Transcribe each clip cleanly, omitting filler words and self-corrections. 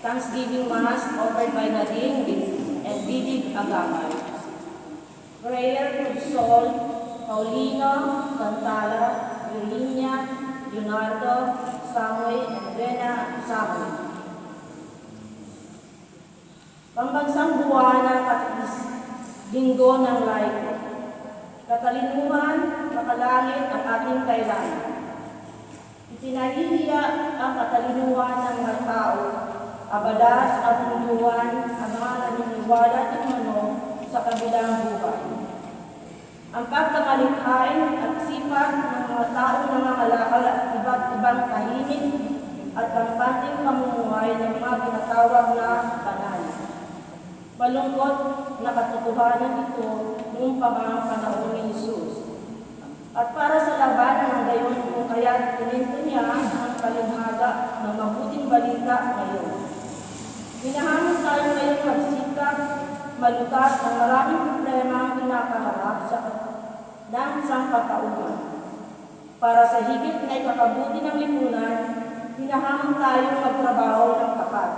Thanksgiving Mass offered by Nadine and Didi Agapay. Prayer to the soul, Paulino, Cantala, Eugenia, Leonardo, Samuel, and Rena Samuel. Pambansang buwan ng Linggo ng Laiko. Katalinuhan, makalangit ang ating kailangan. Itinahihiya ang katalinuhan ng mga tao, abadas at munduan ang mga naniniwala at umano sa kabilang buhay. Ang pagkamalikhain at sipag ng mga taong nangangalakal at iba't ibang tahimik at kampanteng pamumuhay ng mga pinatawag na banal. Malungkot na katotohanan ito noong mga panahon ni Jesus. At para sa labanan ng gayon kung kaya't ininto niya ang kalimhaga ng mabuting balita ngayon. Hinahamon tayo ngayon magsikap, malutas ang maraming problema ang kinakaharap ng sangkatauhan. Para sa higit na ikakabuti ng lipunan, hinahamon tayong magtrabaho ng tapat.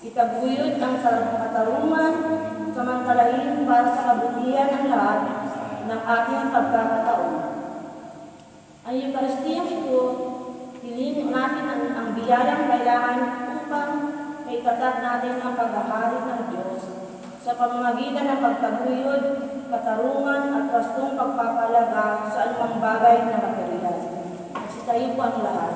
Itaguyod ang katarungan, samantalahin para sa kabutihan ng lahat ng ating pagkakataon. Ang Eukaristiyang ito, hilingin natin ang biyayang kailangan upang maitatag natin ang paghahari ng Diyos sa pamamagitan ng pagtaguyod, katarungan at wastong pagpapalaga sa anumang bagay na material. Tayo po ang lahat.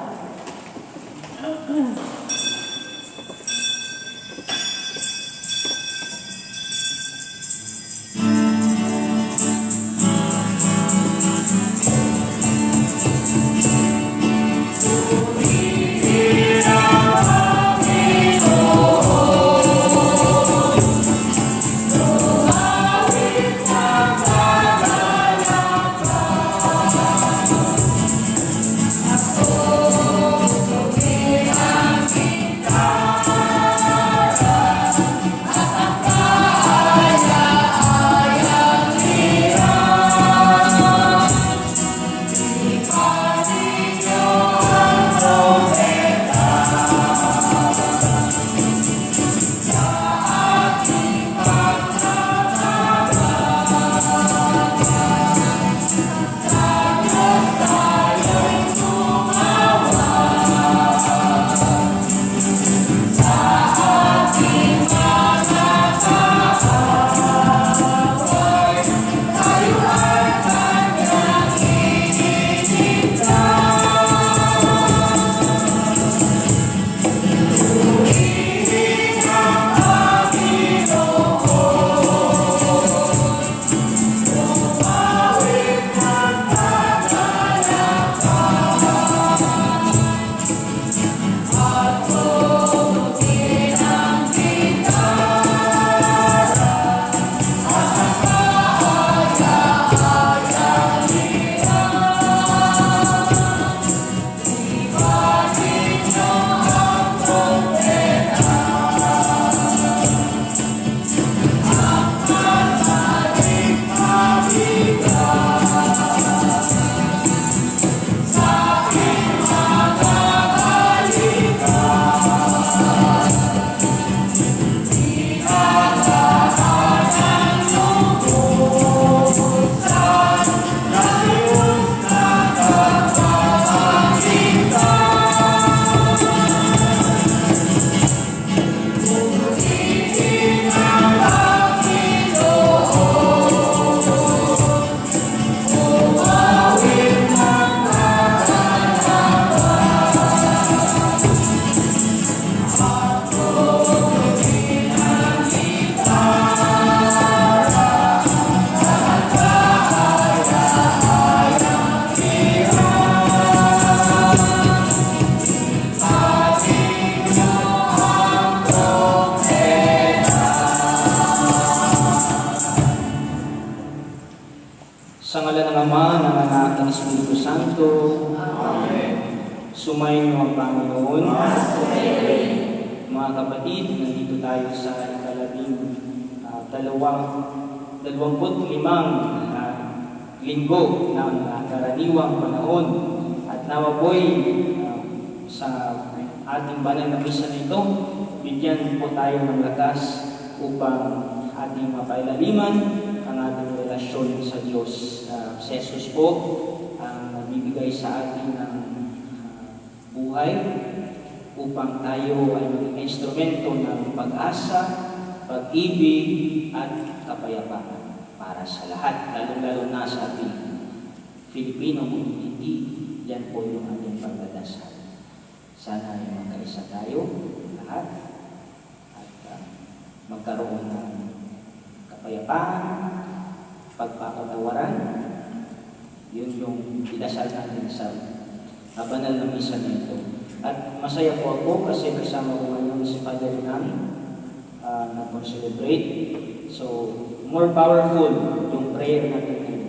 Sa ngalan ng Ama, ng Anak, ng Espiritu Santo. Amen. Sumayin niyo ang Panginoon. Mga kapatid, nandito tayo sa limang linggo ng karaniwang panahon. At nawa po'y sa ating banal na misa na ito, bigyan po tayo ng lakas upang ating mapailaliman ang ating relasyon sa Diyos. Si Jesus po ang nagbibigay sa atin ng buhay upang tayo ay maging instrumento ng pag-asa, pag-ibig at kapayapaan para sa lahat, lalo-lalo na sa ating Filipino community. Yan po yung ating pagdadasal. Sana ay magkaisa tayo lahat at magkaroon ng kapayapaan, pagpapatawaran. Yun yung idasal natin sa banal na misa nito. At masaya po ako kasi kasama ko ngayon si Father namin na celebrate. So, more powerful yung prayer natin ngayon.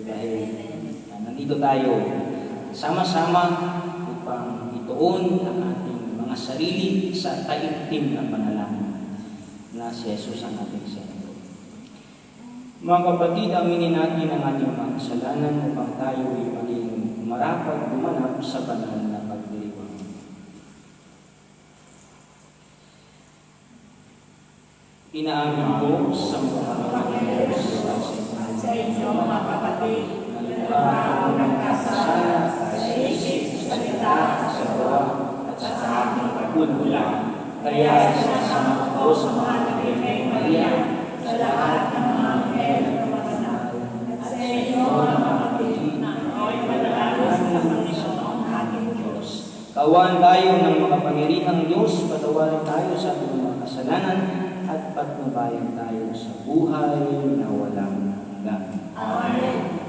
Dahil nandito tayo sama-sama upang ituon ang ating mga sarili sa taimtim na panalangin na si Jesus ang ating Sentro. Mga kapatid, aminin natin ang ating mga kasalanan upang tayo ay maging marapat gumanap sa banal na pagdiriwang. Inaamin ko sa mga Diyos Sa inyo, mga kapatid, na ng kasala sa isip, sa salita, sa gawa, at sa aking pagkukulang. Kaya sinasama ko sa mga nagrimay Maria, sa lahat ng mga anghel na tumatanal, at sa inyo, mga kapatid, na ako'y manalangin sa Panginoong ating Diyos. Kawan tayo ng makapangyarihang Diyos, patawarin tayo sa ating mga kasalanan, at patnubayan tayo sa buhay na walang hanggan. Amen.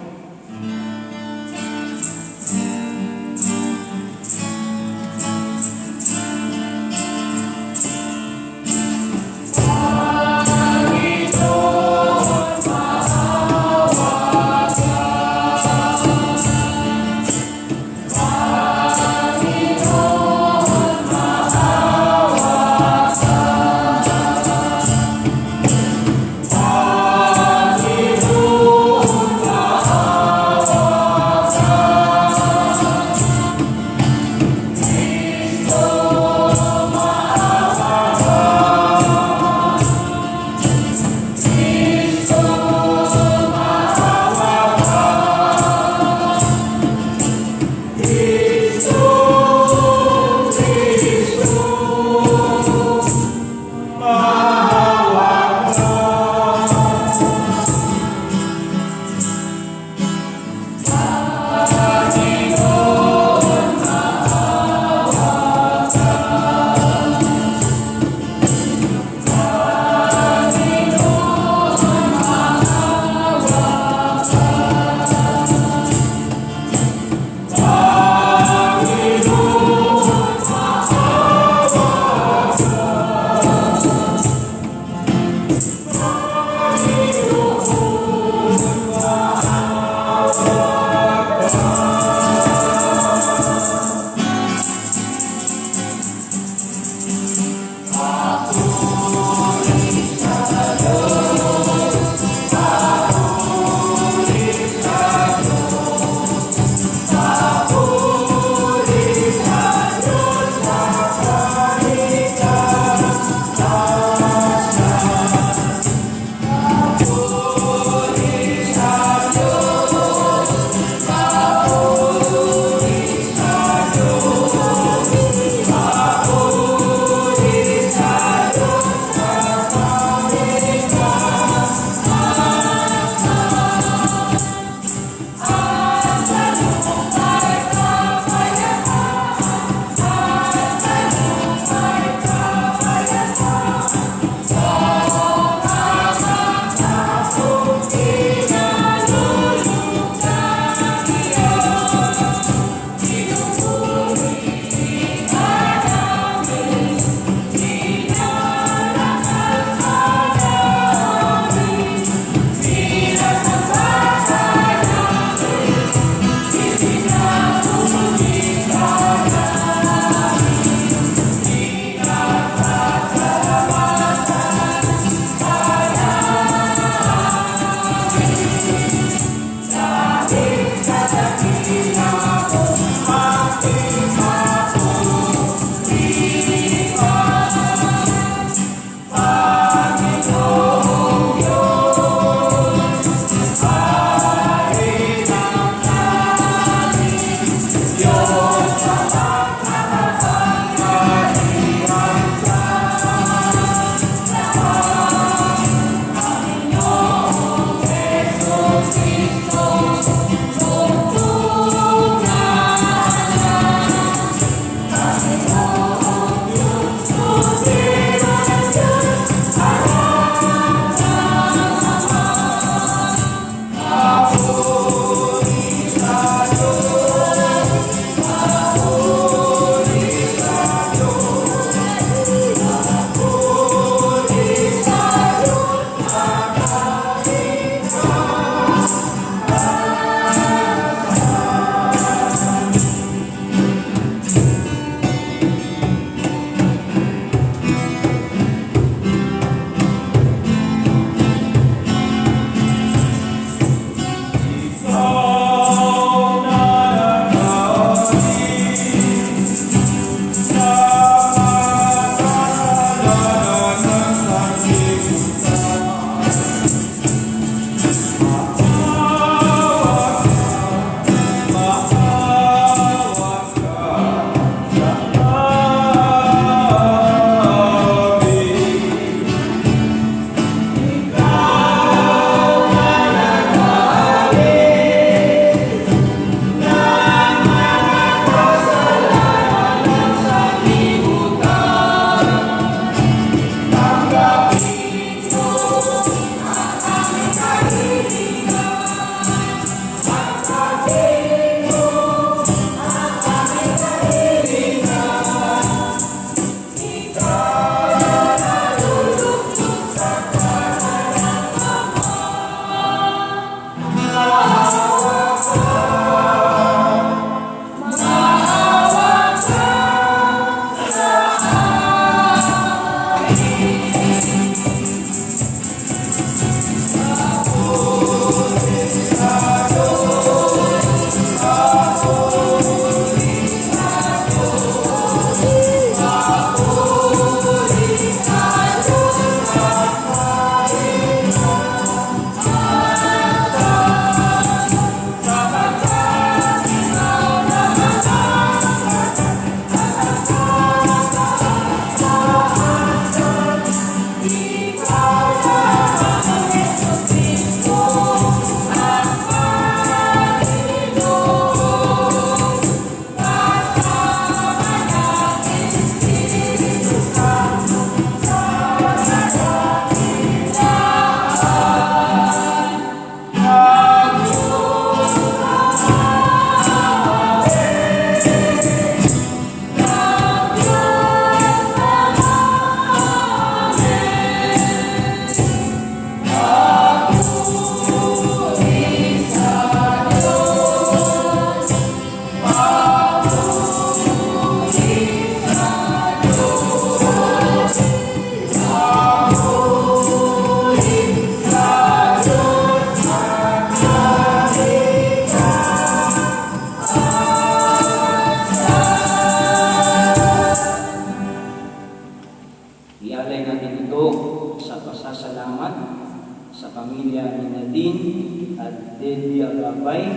Lynn at Debbie Agabay.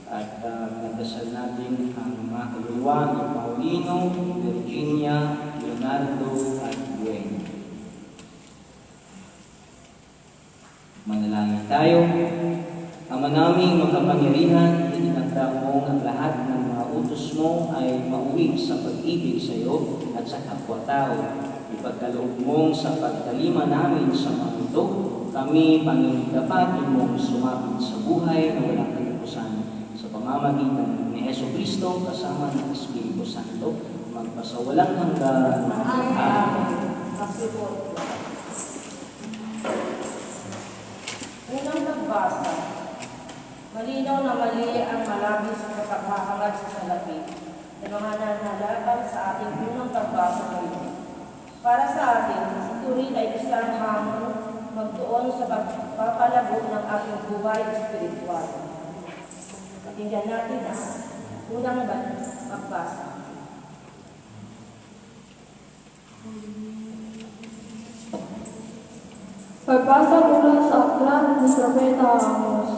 At nagdasal natin ang mga kaliwa ni Paulino, Virginia, Leonardo at Gwen. Manalangin tayo. Ama naming makapangyarihan, itinagda mo ang lahat ng mga utos mo ay mauwi sa pag-ibig sa iyo at sa kapwa-tao. Ipagkaloob mong sa pagkalima namin sa mga ito, kami, Panginoon, dapat mong sumapit sa buhay na walang katapusan sa pamamagitan ni Jesucristo kasama ng Espiritu Santo, magpasawalang hanggan. Amen. Unang nagbasa, malinaw na mali ang malabis na paghahangad sa salapi. Tinanganan na laban sa ating unang pagbasa ngayon. Para sa atin, ito rin ay isang hamon magtuon sa pagpapalago ng ating buhay espiritual. Pakinggan natin ang unang pagbasa. Pagbasa mula sa aklat ni Propeta Amos.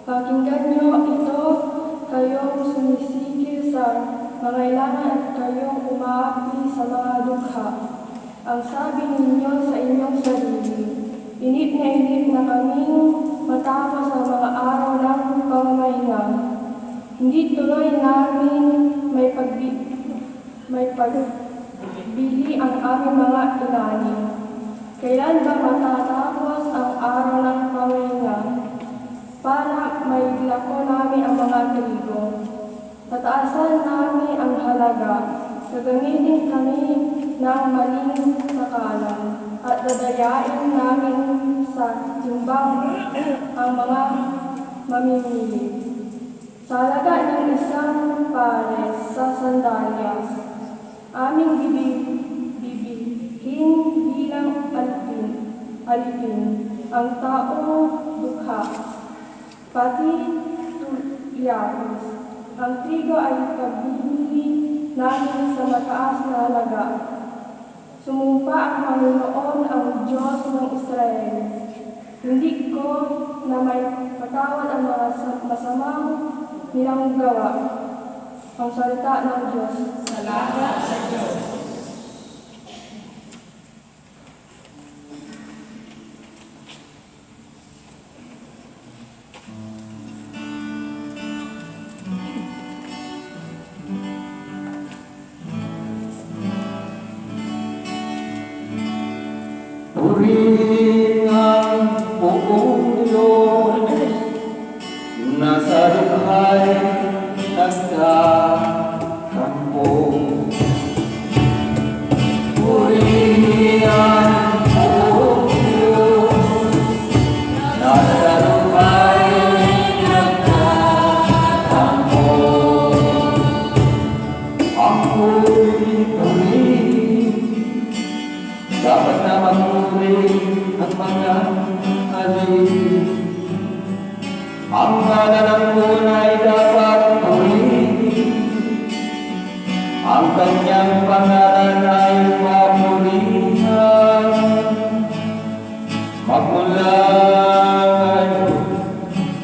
Pakinggan niyo ito, kayong sumisigil sa mangailangan at kayong umaapi sa mga dukha. Ang sabi ninyo sa inyong sarili, inip na kaming matapos ang mga araw ng pamamahinga. Hindi tuloy namin may pagbili ang aming mga inani. Kailan ba matatapos ang araw ng pamamahinga para mailako namin ang mga trigo? Tataasan namin ang halaga, gagamitin kami ng maling sakalan, at dadayain namin sa timbang ang mga mamimili. Sa halaga ng isang pares sa sandalyas, aming bibihin bilang alipin ang tao dukha, pati tulyakos. Ang trigo ay pabibili namin sa mataas na halaga. Sumumpa ang Panginoon, ang Diyos ng Israel. Hindi ko na may patawad ang mga masamang nilang gawa. Ang salita ng Diyos. Salamat sa Diyos. Purihin ang buong Diyos, nasa lukhay nagtatampo. Purihin ang buong Diyos, nasa lukhay nagtatampo. Ang purihin, dapat na magpuri ang mga alipin. Ang mananangkon ay dapat purihin. Ang kanyang pangalan ay papurihan. Magmula ngayon,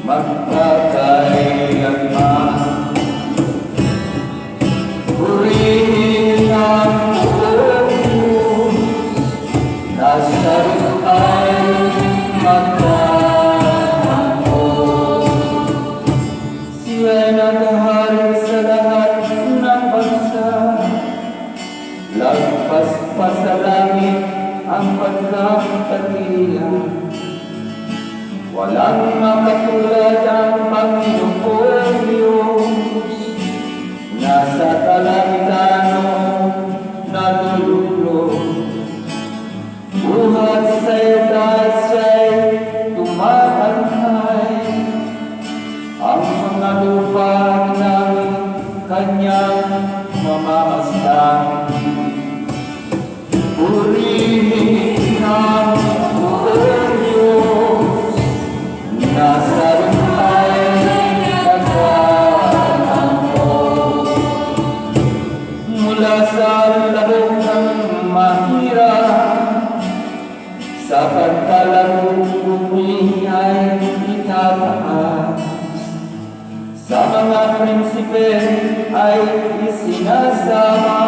magkakailanman. Purihin ang buong Diyos, nasa lukhay magtatampo. Siya'y naghahari sa lahat ng bansa, lagpas pa sa langit ang pagkakatila. Walang makatulad ang Panginoon Diyos, nasa talagitano natulog. Buhat sa itaas siya'y tumatanghay, ang mga lupa ng kanyang mamamasdan. Purihin ang buong Diyos, nasa lukhay itataas. Sa mga prinsipe ay isinasama,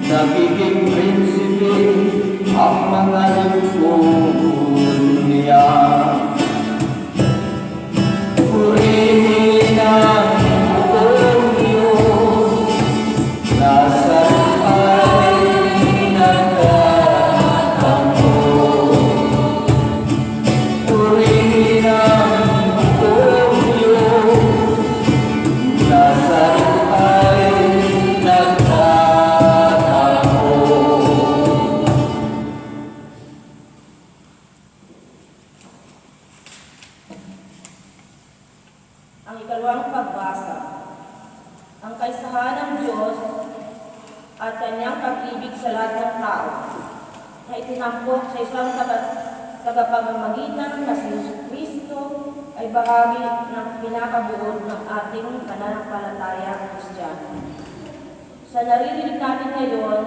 nagiging prinsipe ang mga lingkod niya. Purihin ang bukong Diyos, nasa lupa'i nagtatakbo. Purihin ang bukong Diyos, nasa lupa'i nagtatakbo. Ang ikalawang pagbasa. Ang kaisahan ng Diyos at kanyang pag-ibig sa lahat ng tao na itinampok sa isang tagapagmamagitan na si Jesucristo ay bahagi ng pinakabuod ng ating pananampalataya Kristiyano. Sa naririnig natin ngayon,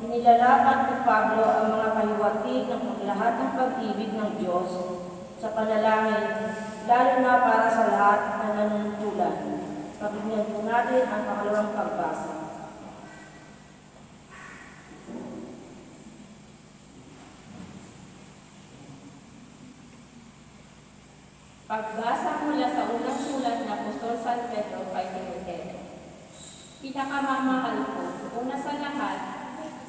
inilalakad ni Pablo ang mga pahiwatig ng lahat ng pag-ibig ng Diyos sa panalangin, lalo na para sa lahat na nanunungkulan. Pakinggan po natin ang pangalawang pagbasa. Pagbasa mula sa unang sulat ng Apostol San Pedro kay Timoteo. Pinakamamahal ko, una sa lahat,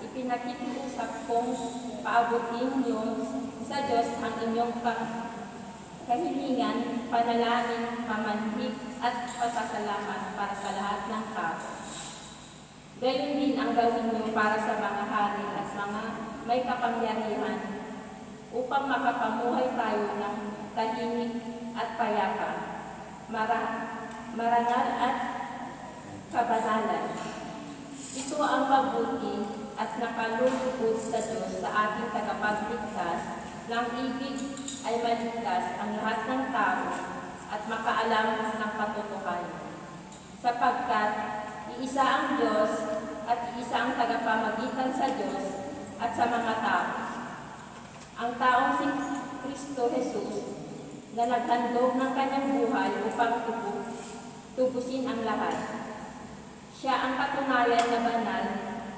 ipinakikiusap kong paabutin niyo sa Diyos ang inyong kahilingan, panalangin, pamanhik at pasasalamat para sa lahat ng tao. Gayon din ang gawin niyo para sa mga hari at mga may kapangyarihan upang makapamuhay tayo ng tahimik at payapa, marangal at kabanalan. Ito ang mabuti at nakalulugod sa Diyos sa ating tagapagligtas, ng ibig ay maligtas ang lahat ng tao at makaalam ng katotohanan. Sapagkat iisa ang Diyos at iisa ang tagapamagitan sa Diyos at sa mga tao. Ang taong si Kristo Jesus na naghandog ng kanyang buhay upang tubusin ang lahat. Siya ang katunayan na banal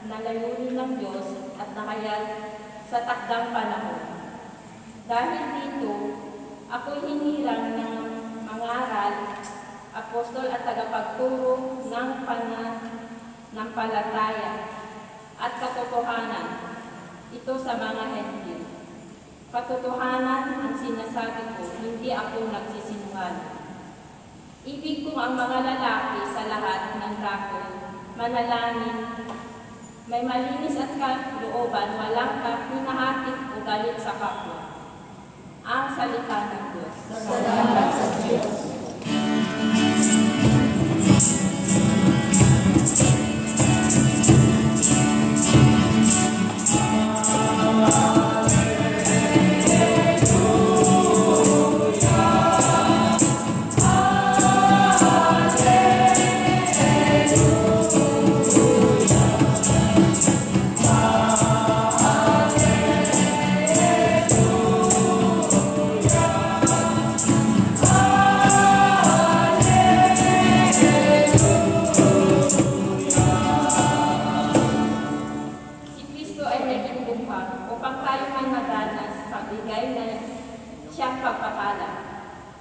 na layunin ng Diyos at nakayag sa takdang panahon. Dahil dito, ako'y hinirang ng mangaral, apostol at tagapagturo ng pananampalataya at katotohanan. Ito sa mga Hentil. Katotohanan ang sinasabi ko, hindi ako nagsisinungaling. Ibig kong ang mga lalaki sa lahat ng dakol, manalangin, may malinis at kalooban, walang hinahatik o galit sa kapwa. Ang salita ng Diyos. Salamat sa Diyos.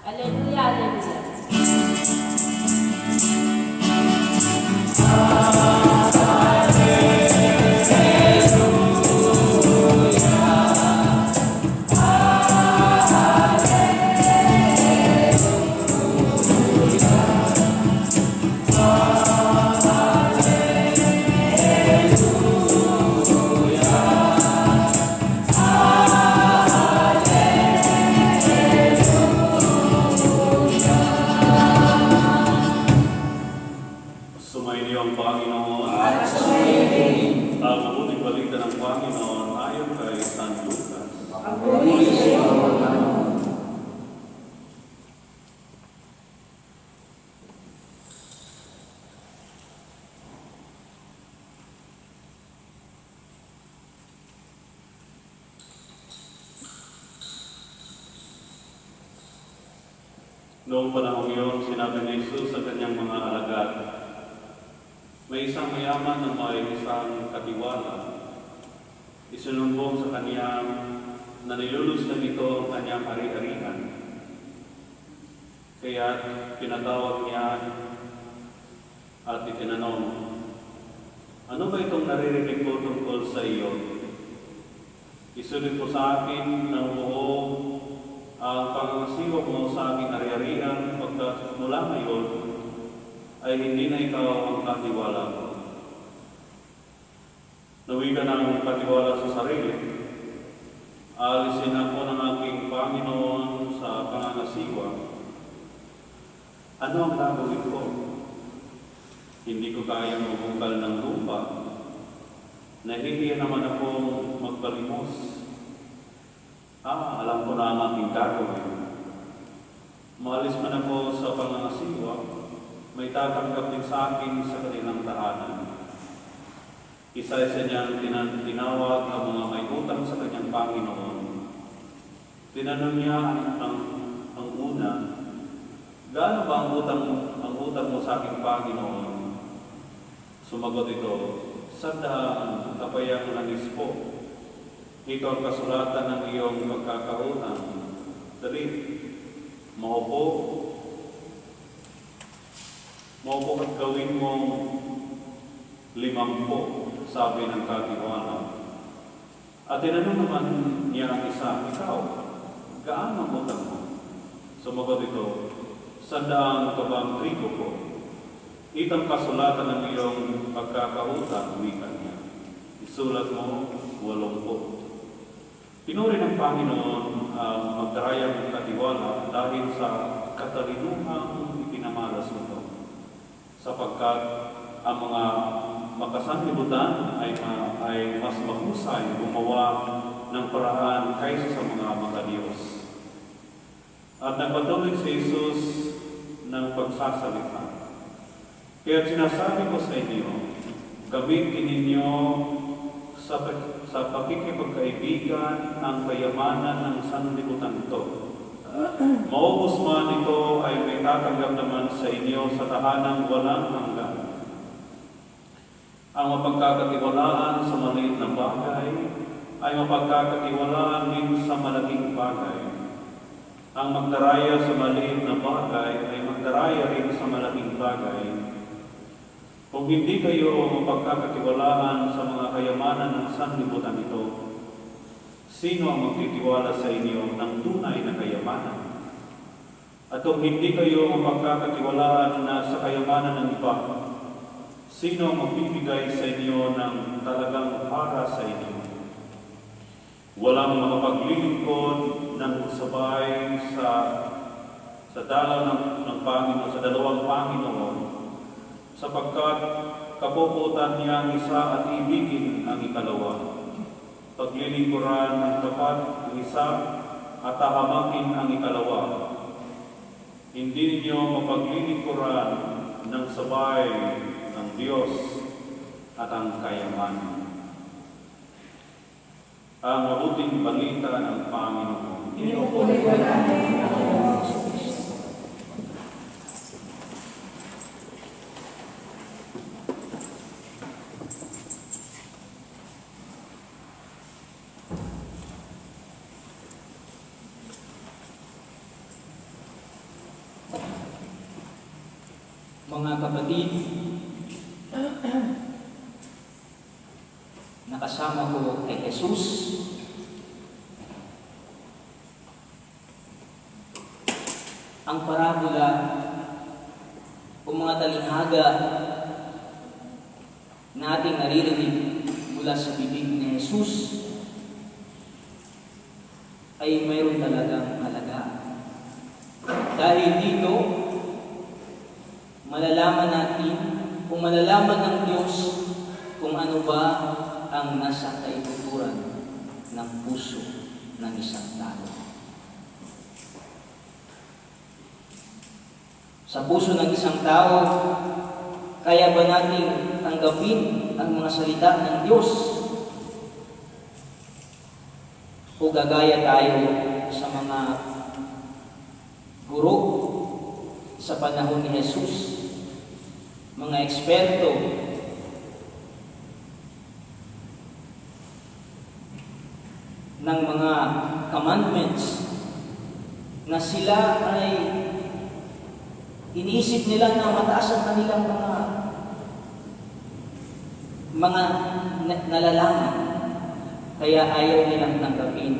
Alleluia, alleluia. Noong panahon iyon, sinabi ni Jesus sa kanyang mga alagad, may isang mayaman na may isang katiwala. Isinumbong sa kanyang na nilulustan nito ang kanyang ari-arian. Kaya pinatawag niya at itinanong, ano ba itong naririnig ko tungkol sa iyo? Isulit mo sa akin ng buo ang pangangasiwa mo sa aking ari-arian pagkat mula ngayon ay hindi na ikaw ang katiwala ko. Nawi ka ng katiwala sa sarili. Alisin ako ng aking Panginoon sa pangangasiwa. Ano ang gagawin ko? Hindi ko kaya magbungkal ng lupa. Nahihiya naman akong magpalimos. Alam ko na ang aking gagawin. Maalis man ako sa pangangasiwa, may tatanggap din sa akin sa kanilang tahanan. Isa-isa niyang tinawag ang mga may utang sa kanyang Panginoon. Tinanong niya ang una, gaano ba ang utang mo sa aking Panginoon? Sumagot ito, 100 kapayang langis po. Ito ang kasulatan ng iyong pagkakautang. Dali, maupo at gawin mong 50, sabi ng katiwala. At tinanong naman niya ang isa, ikaw, gaano ang utang mo? Sumagot ito, 100 kabang trigo po. Itong kasulatan ng iyong pagkakautang, wika niya. Isulat mo 80. Pinuri ng Panginoon ang magdarayang ng katiwala dahil sa katalinuhang ipinamalas nito. Sapagkat ang mga makasanlibutan ay mas mahusay gumawa ng paraan kaysa sa mga makadiyos. At nagpatuloy si Jesus ng pagsasalita. Kaya sinasabi ko sa inyo, gamitin ninyo sa pakikipagkaibigan ang kayamanan ng sanlibutan ito. Maubos man ito ay may tatanggap naman sa inyo sa tahanang walang hanggan. Ang mapagkakatiwalaan sa maliit na bagay ay mapagkakatiwalaan din sa malaking bagay. Ang magdaraya sa maliit na bagay ay magdaraya rin sa malaking bagay. Kung hindi kayo mapagkakatiwalaan sa mga kayamanan ng sanlibutan ito, sino ang magtitiwala sa inyo ng tunay na kayamanan? At kung hindi kayo mapagkakatiwalaan na sa kayamanan ng iba, sino ang magbibigay sa inyo ng talagang para sa inyo? Walang makapaglilingkod ng sabay sa dalaw ng Panginoon, sa dalawang Panginoon, sapagkat kapuputan niya ang isa at ibigin ang ikalawa. Paglilingkuran ng tapat ang isa at tahamakin ang ikalawa. Hindi ninyo mapaglilingkuran ng sabay ng Diyos at ang kayamanan. Ang mabuting balita ng Panginoon. Mga kapatid, nakasama ko kay Jesus, ang parabola o mga talinghaga na ating naririnig mula sa bibig ni Jesus ay mayroon talagang halaga. Dahil dito, malalaman natin kung malalaman ng Diyos kung ano ba ang nasa kaituturan ng puso ng isang tao. Sa puso ng isang tao, kaya ba nating tanggapin ang mga salita ng Diyos? O gagaya tayo sa mga guro sa panahon ni Jesus, mga eksperto, ng mga commandments na sila ay iniisip nila na mataas ang kanilang mga nalalaman, kaya ayaw nilang tanggapin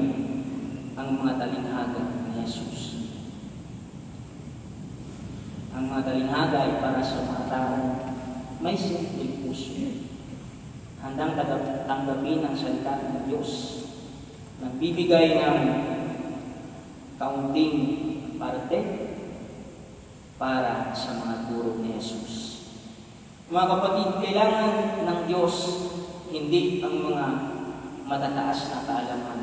ang mga talinghaga ni Jesus. Ang mga talinghaga ay para sa mga taong may simpleng puso, handang tanggapin ang salita ng Diyos, nagbibigay ng kaunting parte para sa mga turo ni Jesus. Mga kapatid, kailangan ng Diyos hindi ang mga matataas na kaalaman,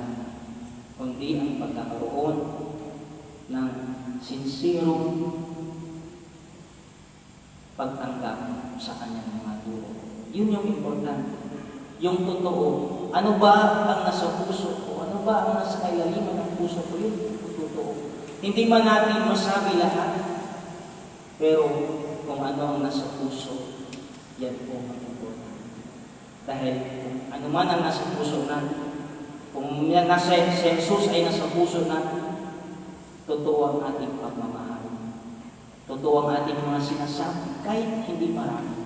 kundi ang pagkakaroon ng sinserong pagtanggap sa kanyang mga turo. Yun yung importante. Yung totoo. Ano ba ang nasa puso ko? Ano ba ang nasa kailaliman ng puso ko? Yun yung totoo. Hindi man natin masabi lahat, pero kung ano ang nasa puso, yan po ang importante. Dahil kung ano man ang nasa puso natin, kung nasa Jesus ay nasa puso natin, totoo ang ating pagmamahal. Totoo ang ating mga sinasabi, kahit hindi marami.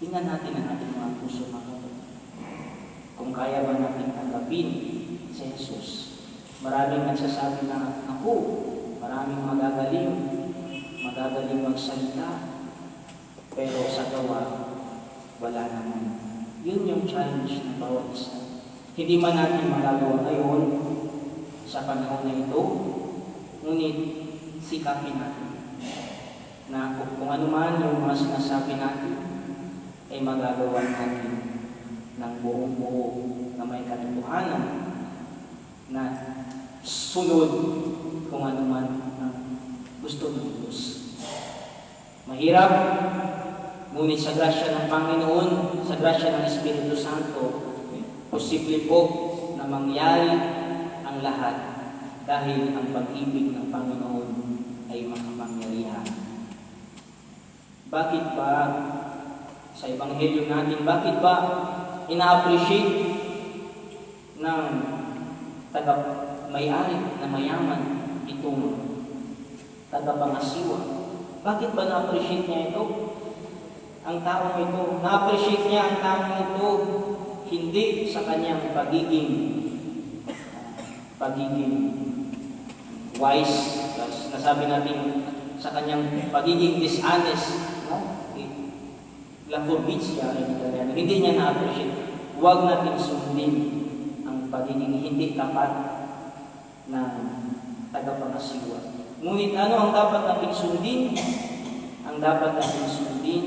Tingnan natin ang ating mga puso, mga kapatid. Kung kaya ba natin tanggapin si Jesus. Maraming nagsasabi na, ako, maraming magagaling magsalita, pero sa gawa, wala naman. Yun yung challenge ng bawat isa. Hindi man natin magagawa ngayon sa panahon na ito, ngunit sikapin natin na kung ano man yung mga sinasabi natin ay magagawa natin ng buong-buo na may katotohanan na sunod kung ano man ang gusto ng Diyos. Mahirap, ngunit sa grasya ng Panginoon, sa grasya ng Espiritu Santo, posible po na mangyari ang lahat dahil ang pag-ibig ng Panginoon ay makapangyarihan. Bakit ba sa Ebanghelyo natin, bakit ba ina-appreciate ng taga-may-ari na mayaman itong taga-pangasiwa? Bakit ba na-appreciate niya ito? Ang taong ito, na-appreciate niya ang taong ito hindi sa kanyang pagiging wise, nasabi natin sa kanyang pagiging dishonest, lakurbitsya, hindi niya na-appreciate. Huwag natin sundin ang pagiging hindi tapat ng tagapangasiwa. Ngunit ano ang dapat natin sundin? Ang dapat natin sundin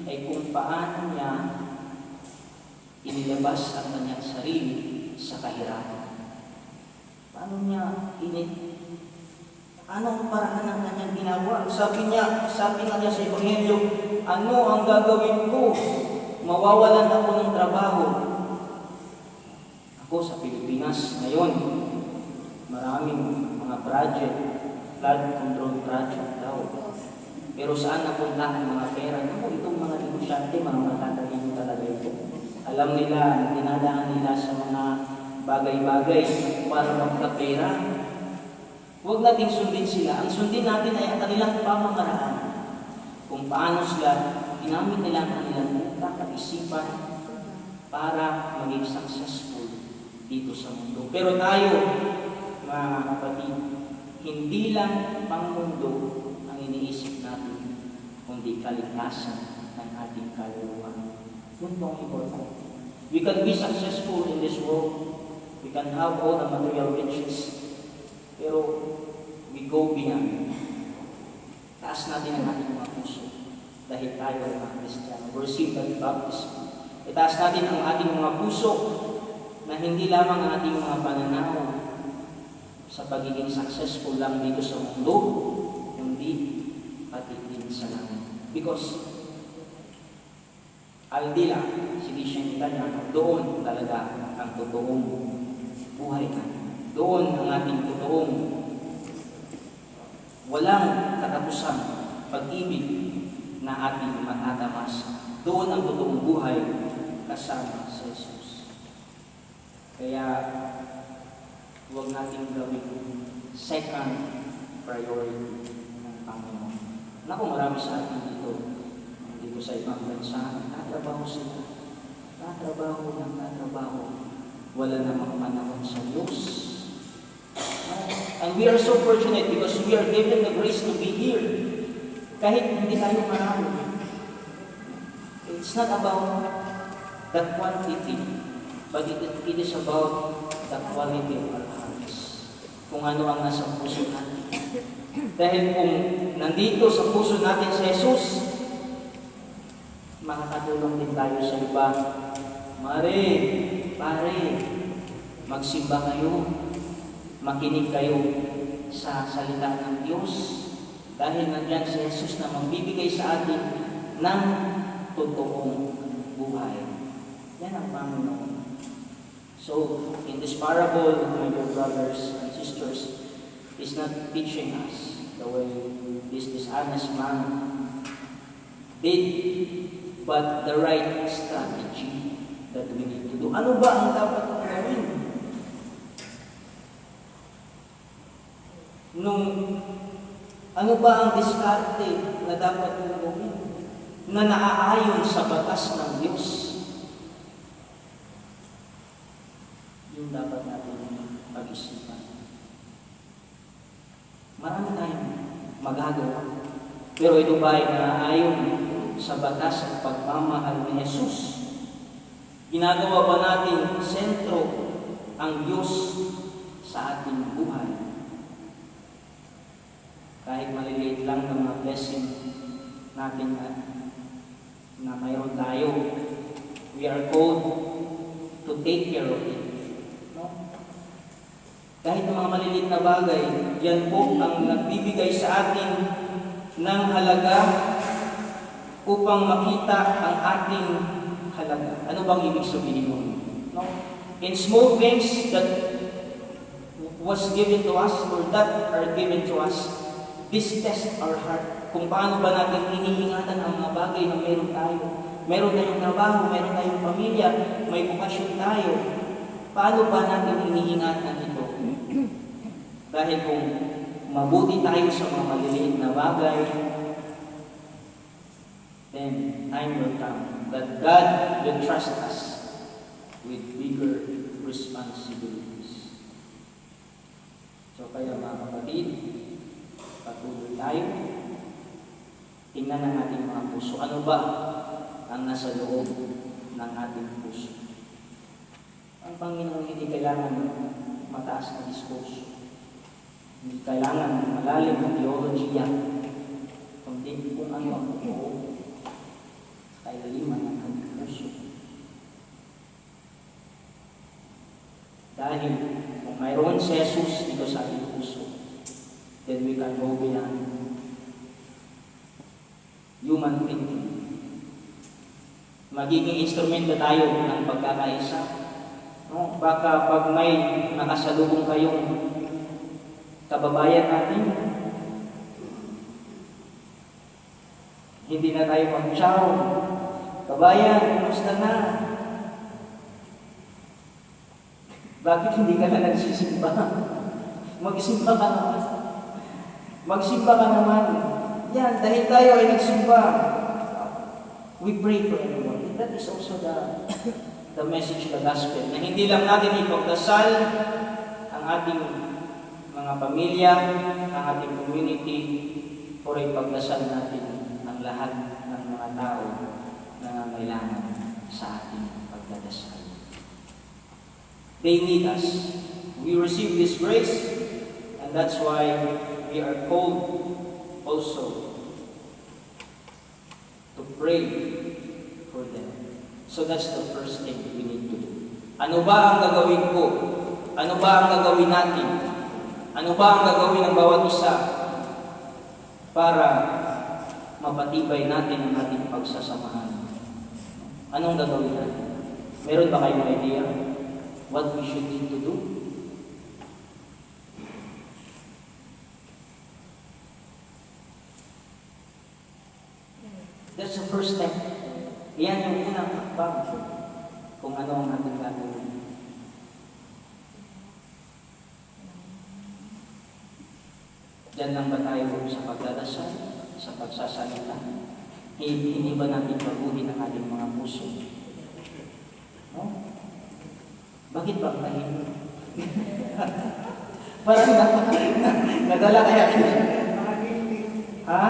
ay kung paano niya inilabas ang kanyang sarili sa kahirapan. Paano niya anong paraan ang kanyang ginawa? Sabi nga niya sa Ebanghelyo, ano ang gagawin ko? Mawawalan ako ng trabaho. Ako sa Pilipinas ngayon, maraming mga project, flood control project daw. Pero saan napunta ang mga pera? Naku, itong mga negosyante, mga matatalino talaga ito. Alam nila, dinadaan nila sa mga bagay-bagay para magkapera. Huwag nating sundin sila. Ang sundin natin ay ang kanilang pamamaraan. Kung paano sila ginamit nila ang kanilang utak at isipan para maging successful dito sa mundo. Pero tayo, mga kapatid, hindi lang pang mundo ang iniisip natin, kundi kaligtasan ng ating kaluluwa. Yun pong important. We can be successful in this world. We can have all the material riches. Pero we go beyond. Taas natin ang ating mga puso dahil tayo ay mga Kristiyano. Receive that baptism. Itaas natin ang ating mga puso na hindi lamang ang ating mga pananaw sa pagiging successful lang dito sa mundo, kundi pati din sa langit. Because Aldila, sinisyan kita niya, doon talaga ang totoong buhay natin. Doon ang ating totoong walang katapusan pag-ibig na ating matatamas. Doon ang totoong buhay kasama sa Jesus. Kaya huwag natin gawin second priority ng Panginoon. Naku, marami sa atin dito. Dito sa ibang bansa, tatrabaho sila. Tatrabaho ng tatrabaho. Wala namang panahon sa Diyos. And we are so fortunate because we are given the grace to be here. Kahit hindi tayo marami. It's not about the quantity, but it is about the quality of our hearts. Kung ano ang nasa puso natin. Dahil kung nandito sa puso natin si Jesus, makakatulong din tayo sa iba. Mare, pare, magsimba kayo, makinig kayo sa salita ng Diyos. Dahil nandiyan si Jesus na magbibigay sa atin ng totoong buhay. Yan ang Panginoon. So, in this parable, my dear brothers and sisters, is not teaching us the way this dishonest man did, but the right strategy that we need to do. Ano ba ang dapat mong gawin? Ano ba ang diskarte na dapat mong gawin? Na naaayon sa batas ng Diyos. Yung dapat natin pag-isipan. Marami tayong magagawa. Pero ito ba ay naaayon sa batas at pagmamahal ni Jesus? Ginagawa ba natin sentro ang Diyos sa ating buhay? Kahit maliliit lang ng mga blessing natin na mayroon tayo, we are called to take care of it. No? Kahit ng mga maliliit na bagay, yan po ang nagbibigay sa atin ng halaga upang makita ang ating halaga. Ano bang ibig sabihin mo? No? In small things that was given to us or that are given to us, this test our heart. Kung paano ba natin iniingatan ang mga bagay na meron tayo. Meron tayong trabaho, meron tayong pamilya, may bukasyon tayo. Paano ba natin iniingatan ito? Dahil kung mabuti tayo sa mga maliliit na bagay, then time will come that God will trust us with bigger responsibilities. So kaya mga kapatid, patuloy tayo. Tingnan ang ating mga puso. Ano ba ang nasa loob ng ating puso? Ang Panginoon hindi kailangan mataas na diskurso. Hindi kailangan malalim na teologiya. Kundi kung ano ang totoo sa kailaliman ng ating puso. Dahil kung mayroon si Jesus dito sa ating puso, then we can go beyond human thinking. Magiging instrumento tayo ng pagkakaisa. No? Baka pag may nakasalubong kayong kababayan natin, hindi na tayo mag-chow. Kabayan, kumusta na? Bakit hindi ka na nagsisimba? Magsimba ka naman. Magsimba ka naman. Yan, dahil tayo ay nagsimba, we pray for everyone. That is also the message of the gospel. Na hindi lang natin ipagdasal ang ating mga pamilya, ang ating community, pero ipagdasal natin ang lahat ng mga tao na nangangailangan sa ating pagdadasal. They need us. We receive this grace, and that's why we are called also to pray for them. So that's the first thing we need to do. Ano ba ang gagawin ko? Ano ba ang gagawin natin? Ano ba ang gagawin ng bawat isa para mapatibay natin ang ating pagsasamahan? Anong gagawin natin? Meron ba kayong idea what we should need to do? That's the first step. Yan yung unang hakbang kung ano ang ating gagawin. Diyan lang ba tayo sa pagdadasal, sa pagsasalita? Hindi ba natin baguhin ang ating mga puso? No? Bakit ba tahimik? Parang nadala kaya ha?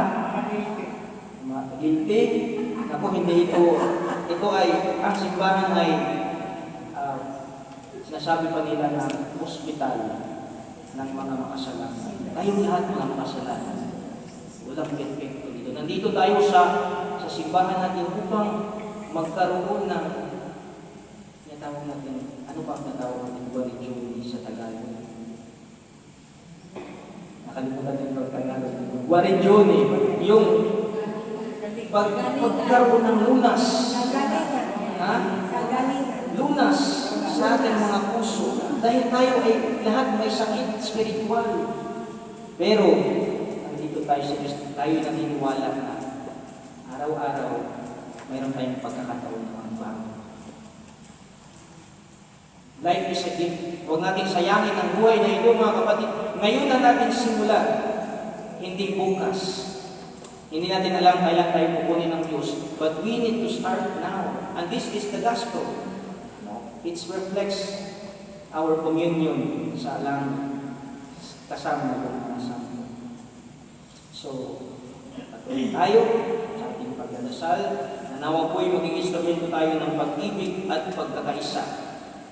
Guilty? Ako hindi ito. Ito ay, ang simbahan ay sinasabi pa nila na hospital ng mga makasalanan. Tayong lahat mga makasalanan. Walang perfecto dito. Nandito tayo sa simbahan natin upang magkaroon ng tinatawag natin, ano ba ang tinatawag natin, guarigione sa Tagalog? Nakalimutan din yung Tagalog. Guarigione, yung pagkaroon ng lunas. Ha? Lunas sa ating mga puso. Dahil tayo ay lahat may sakit spiritual. Pero, nandito tayo sa Kristo, tayo naniniwala na araw-araw, mayroon tayong pagkakataon ng mga bago. Life is a gift. Huwag natin sayangin ang buhay na ito, mga kapatid. Ngayon na natin simulan, hindi bukas. Hindi natin alam kailan tayo pupunin ng Diyos. But we need to start now. And this is the gospel. It reflects our communion sa langit. Kasama ng mga santo. So, patuloy tayo sa ating pagdadasal. Nanawa po'y maging instrumento tayo ng pag-ibig at pagkakaisa.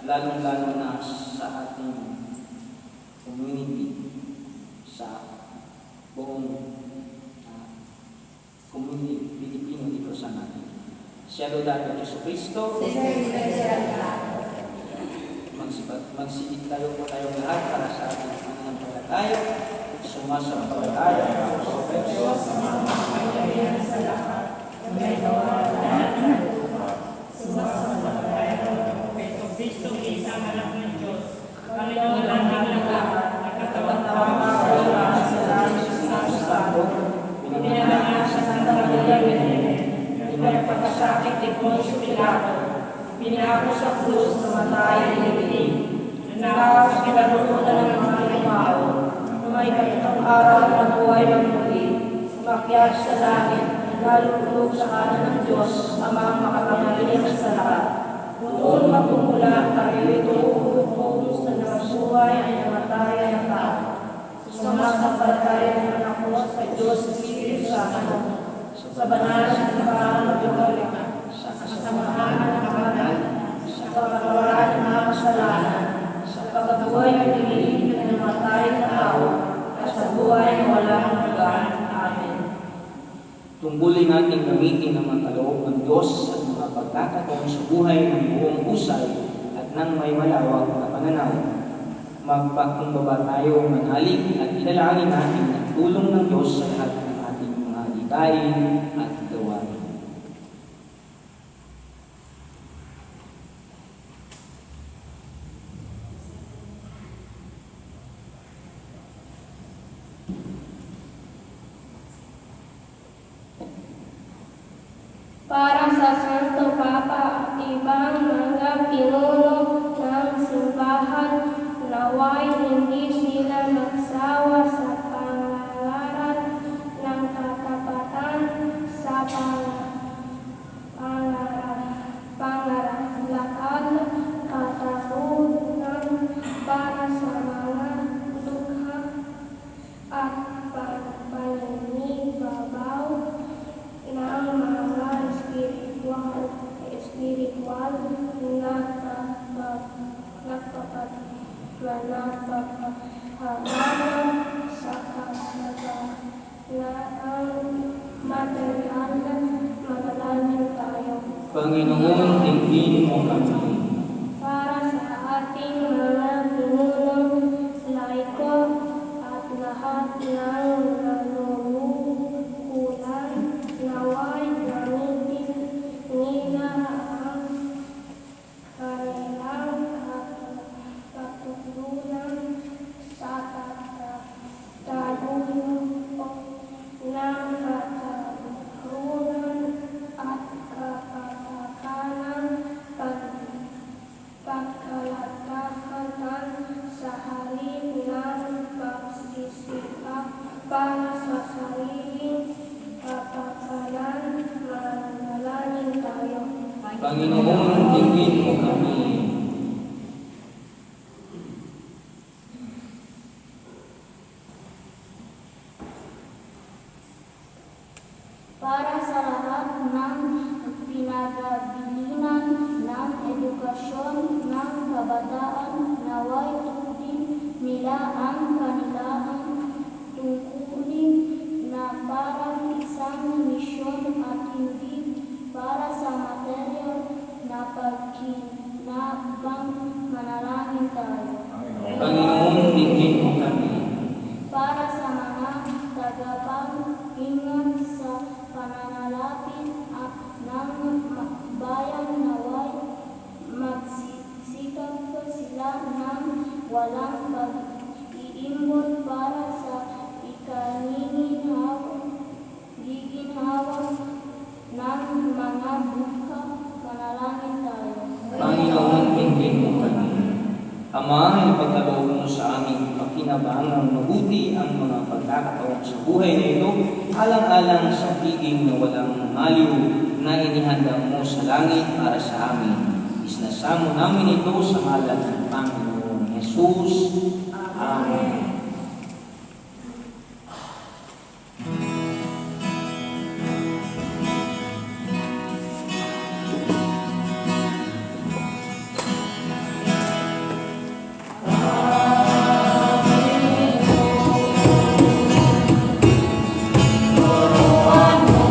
Lalong-lalo na sa ating community, sa buong community Pilipino dito sa natin. Siya Laudato Jesu Cristo. Magsigit tayo po tayong lahat para sa ating pananampalataya. Sumasampalataya sa Diyos sa mga makayayan sa lahat. May gawa lahat ng lupa. Sumasampalataya ng Kristo, isang anak ng Diyos. Panginoon natin lahat, nakatawang-tawang sa langit sa Santo. Pinangalan sa Santa Maria Virgen. Pinagpagkasakit ni Poncio Pilato. Pinako sa krus na matay ni Piling. Nanakaw sa kinaroonan ng mga limao. May katitong araw na buhay magmuli. Umakyat sa langit. Nalulog sa kanan ng Diyos, amang makapangyarihan sa lahat. Doon magmumula tayo ito kung sa nasuhay ay namatay ang tao. Sumasampalataya naman ako sa Diyos Espiritu Santo. Sa banal na simbahan ng Katolik, sa kasamahan ng kabanal, sa pagkawalan ng mga kasalanan, sa pagkabuhay ng dilim ng namatay na tao, at sa buhay na walang hanggan. Amen. Tungkulin natin gamitin ang mga kaloob ng Diyos at mga pagkakataon sa buhay ng buong husay at ng may malawak na pananaw. Magpakumbaba tayo manalig at ilalangin natin ang tulong ng Diyos sa lahat ng ating mga adikain at gawain. Para sa Santo Papa at ibang mga pinuno ng simbahan, naway hindi sila magsawa sa pangangaral ng katapatan sa pangarapalakad katapunan para sa mga dukha at paninibabaw ng mga spiritual na napapahalaman sa kasalanan material na manalangin tayo. Panginoon, tingin mo kami. Para sa ating mga pinuno, laiko at lahat ng nanunukulan, naway gamitin nila ang kanilang katutulunan sa tataguyod ng katahulunan para sa sariling kapakanan, manalangin tayo. Panginoon, tingin mo kami. Para sa lahat ng pinagabilinan ng edukasyon ng kabataan, naway tundin nila ang kanilang tungkulin na parang isang misyon at hindi para sa material na pagkinabang. Manalangin tayo. Panginoon, tingin mo kami. Para sa mga tagapag-ingat sa pananalapit at ng bayan, naway magsisikap sila ng walang pag-iimbot para sa giginhawa ng mga buka. Manalangin tayo. Panginoon, tingin mo kami. Ama, ipagkaloob mo sa aming pakinabangang mabuti ang mga pagkakataon sa buhay na ito, alang-alang sa piging na walang maliw na inihanda mo sa langit para sa amin. Isnasamo namin ito sa ngalan ng Panginoong Jesus. Amen. Turuan mo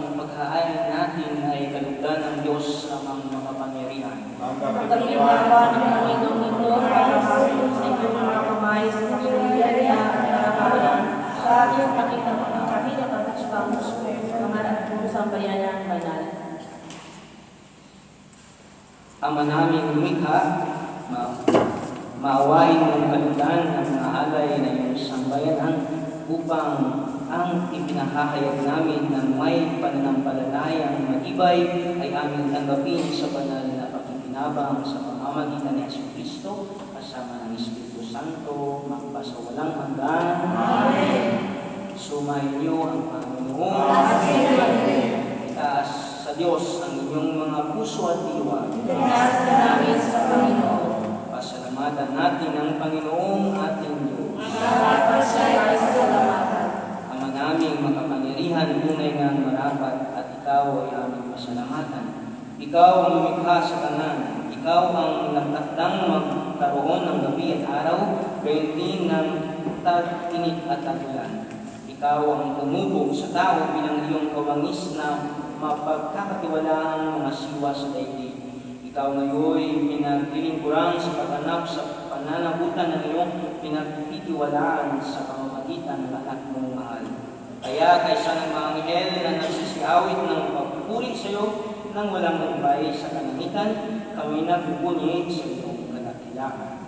ang paghahain natin ay kalugdan ng Diyos amang makapangyarihan. Ang Pagkakinawa ng Panginoon ito para sa inyong mga kamay sa kapangyarihan niya at karahawan sa iyong nakita mga kapila pagkasbangos sa pangarap kong sambayanan banal. Ama naming lumikha, maawain mong kalugdan ang mga alay na iyong sambayanan upang ang ipinahahayag namin ng may pananampalatayang matibay ay aming tanggapin sa banal na pakikinabang sa pamamagitan ni Jesucristo kasama ng Espiritu Santo magpasawalang hanggan. Amen. Sumayin niyo ang Panginoon. Itaas sa Diyos ang inyong mga puso at diwa. Itaas ka namin sa Panginoon. Pasalamatan natin ang Panginoong ating Diyos. Dapat siya ay salamatan. Ama naming makapangyarihan, tunay ngang marapat at ikaw ay aming pasalamatan. Ikaw ang lumikha sa kanan. Ikaw ang nagtakdang magkaroon ng gabi at araw, gayon din ng tag-init at tag-ulan. Ikaw ang tumubog sa tao bilang iyong kawangis na mapagkakatiwalaang mga siwa sa daigdig. Ikaw ngayon pinaglilingkurang sa paghanap sa pananagutan ng iyong pinagtitiwalaan sa pamamagitan ng anak mong mahal. Kaya kaysa ng mga anghel na nagsisiawit ng pagpupuri sa iyo nang walang magbay sa kalangitan, kami nagpupunyi sa iyong kadakilaan.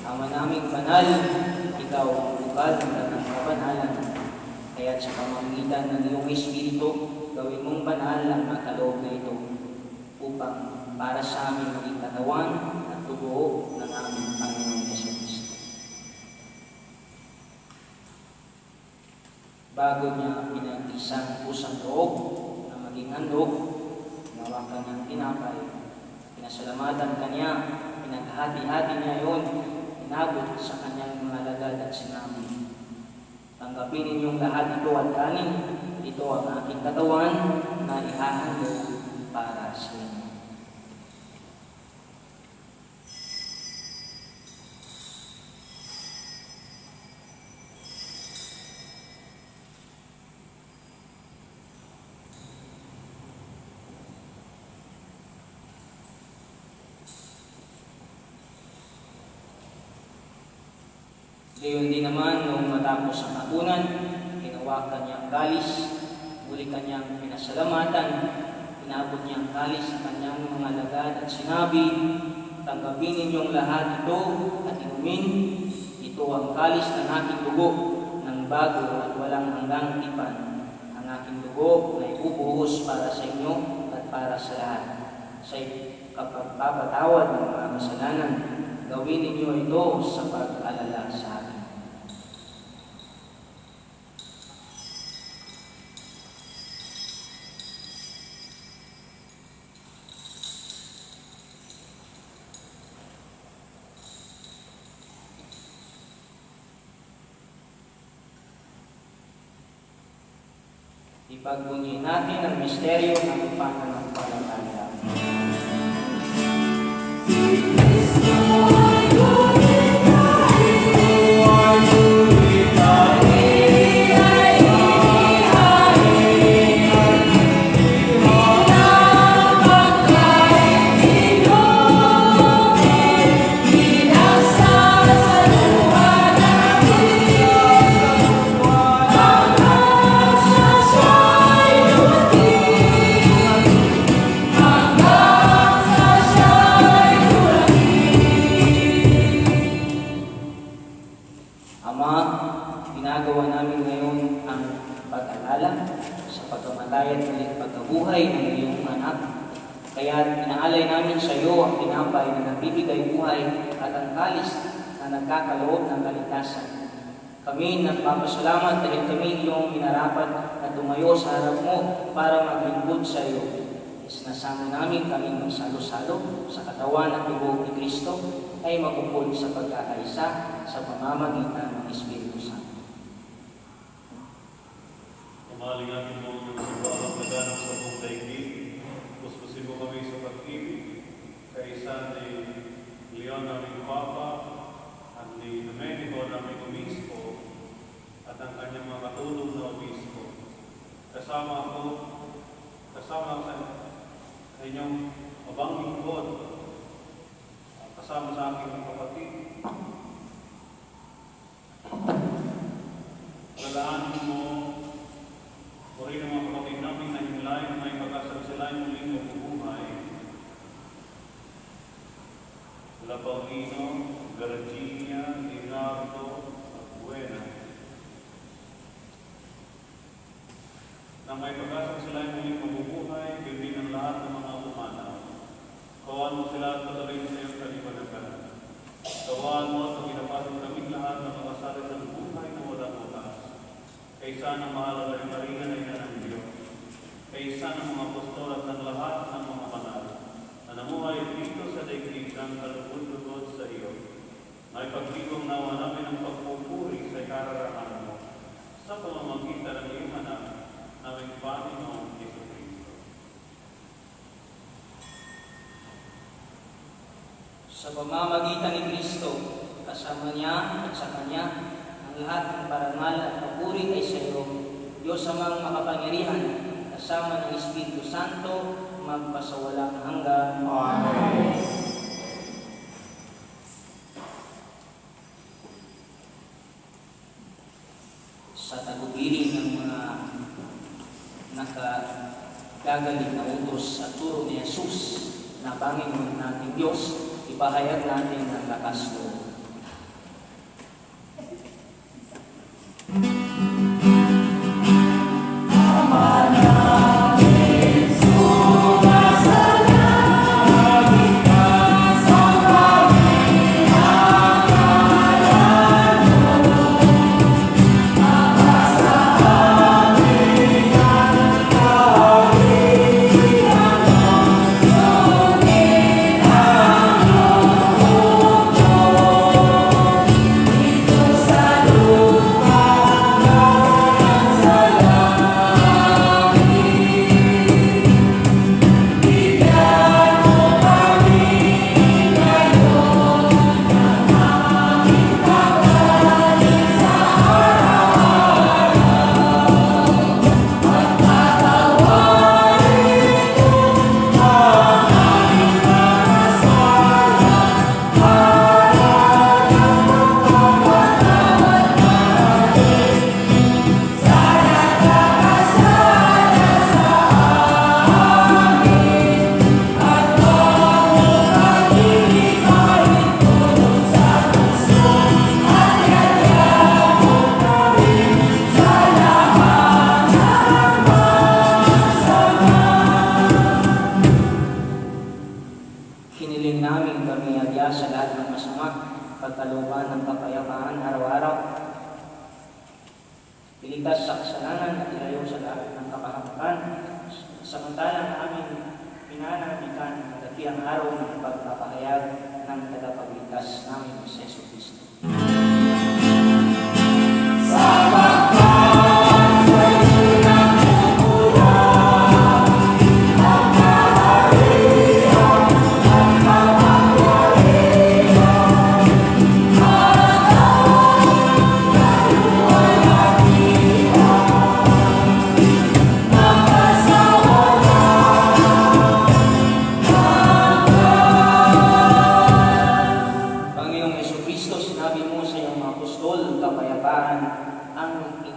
Ama naming banal, ikaw ang bukal ng kabanalan. Kaya't sa pamamagitan ng iyong Espiritu, gawin mong banal ang mataloob na ito upang para sa aming maging katawan at tubuo ng aming Panginoong Jesucristo. Bago niya pinag-isang pusang loob na maging handog, ginawa kanyang tinapay, pinasalamatan kanya, pinaghati-hati niya yun, inabot sa kanyang mga lagad at sinabi, tanggapin ninyong lahat ito at kanin, ito ang aking katawan na ihahandog para sa inyo. Gayon din naman, noong matapos ang hapunan, hinawakan niya ang kalis, muli kanyang pinasalamatan, inabot niya ang kalis sa kanyang mga lagad at sinabi, tanggapin ninyong lahat ito at inumin, ito ang kalis ng aking dugo, ng bago at walang hanggang tipan, ang aking dugo na ibubuhos para sa inyo at para sa lahat. Sa kapagpapatawad ng mga kasalanan, gawin ninyo ito sa pag-alala sa akin. Ipagbunyi natin ang misteryo ng pananampalataya. Ama, ginagawa namin ngayon ang pag-alala sa pagkamatay at muling pagkabuhay ng iyong anak. Kaya inaalay namin sa iyo ang tinapay na nagbibigay buhay at ang kalis na nagkakaloob ng kaligtasan. Kami nagpapasalamat dahil kami iyong minarapat na tumayo sa harap mo para maglingkod sa iyo. Sinasama namin kami magsalo-salo sa katawan at dugo ni Kristo ay mabukod sa pagkakaisa sa pamamagitan ng Espiritu Santo. Pamaling natin mo yung simbahang naganap sa buong daigdig. Puspusin mo kami sa pag-ibig. Kaisa ni Leon naming Papa at ni Domenico naming Obispo at ang kanyang mga katulong na Obispo. Kasama sa inyong abang lingkod, kasama sa aking kapatid. Lalaanin mo rin ang mga kapatid namin na hinlay na may pagkasabisalan muling mabubuhay. La Paulino, Garagina, Leonardo, at Buena. Na may pagkasabisalan muling mabubuhay, din ang lahat ng mga umanaw. Kawaan mo sila at patuloy sa iyong kalipanagan. Kawaan mo at ginapasok kami lahat ng makasali sa buhay na walang utas. Kaysa ng mahalaga ng Maria na ina ng Diyos. Kaysa ng mga apostol at ng lahat ng mga banal na namuhay dito sa daigdig ng kalugod-lugod sa iyo. May pagligong nawa namin ang pagpupuri sa kararahan mo sa pamamagitan ng iyong anak naming Panginoong Jesucristo. Sa pamamagitan ni Kristo, kasama niya at sa Kanya, ang lahat ng parangal at papuri ay sa iyo, Diyos amang makapangyarihan, kasama ng Espiritu Santo, magpasawalang hanggan. Amen. Sa tagubilin ng mga nakagagaling na utos sa turo ni Jesus na Panginoon nating Diyos, ipahayag natin ang lakas loob. Hiniling namin kami adya sa lahat ng masama, pagkalooban ng kapayapaan araw-araw. Iligtas sa kasalanan at ilayo sa lahat ng kapahamakan. Samantalang aming pinananabikan ang dakilang araw ng pagpapahayag ng tagapagligtas namin sa Jesucristo. Amen.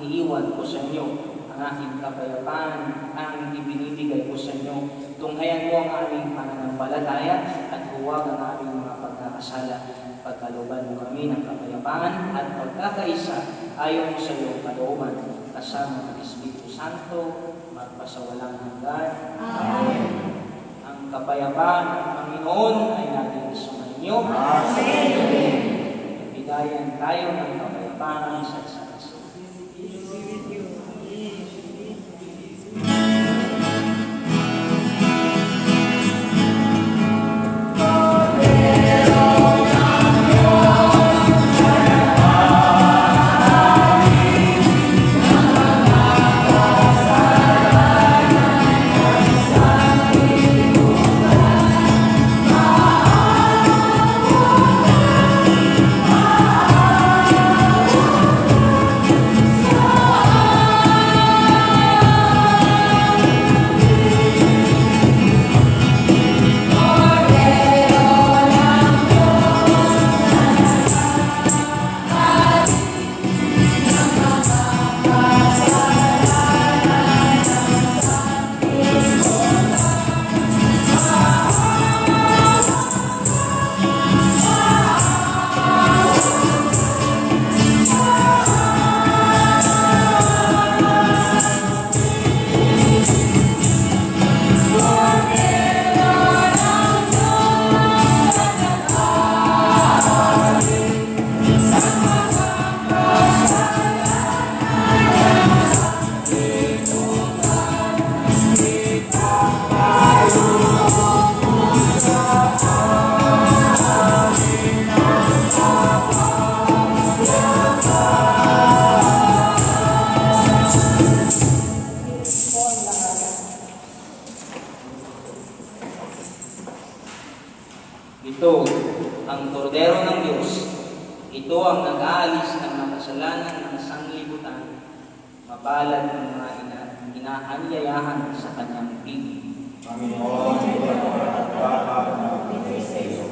iniiwan ko sa inyo, ang aking kapayapaan ang ibinibigay ko sa inyo. Tunghayan mo ang aming pananampalataya at huwag ang aming mga pagkakasala. Pagkalooban mo kami ng kapayapaan at pagkakaisa ayon sa iyong kalooban, kasama ng Espiritu Santo, magpasawalang hanggan. Amen. Ang kapayapaan ng Panginoon ay natin sumainyo. Amen. Bigayan tayo ng kapayapaan sa isa't isa. Ito ang kordero ng Diyos. Ito ang nag-aalis ng mga kasalanan ng sanglibutan. Mapalad ng mga inaanyayahan sa kanyang pig. Panginoon, ito ang pagpapal na binigay sa iyo.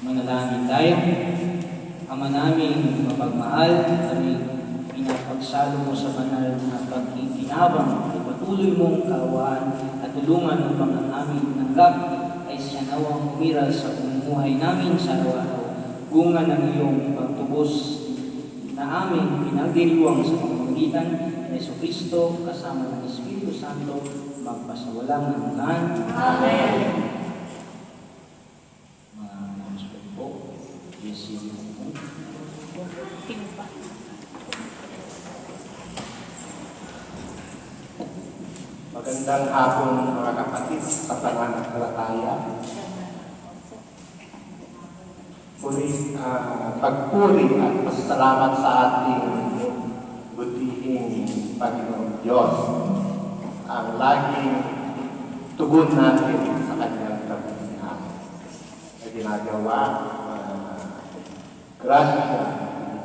Manalangin tayo. Ama namin mapagmahal, kami pinapagsalo mo sa banal na pagkikinabang, ipatuloy mong kaawaan at tulungan upang ang aming tinanggap ay siya nawang umiral sa pamumuhay namin sa araw-araw. Bunga ng iyong pagtubos na aming pinagdiriwang sa pamamagitan ni Jesucristo kasama ng Espiritu Santo magpasawalang hanggan. Amen. Mga announcement po. Yes, yun po. Magandang hapon mga kapatid sa pananampalataya. Muli, pagpuri at pasasalamat sa ating butihing Panginoong Diyos ang laging tugon natin sa kanyang kabutihan na ginagawa, grasya,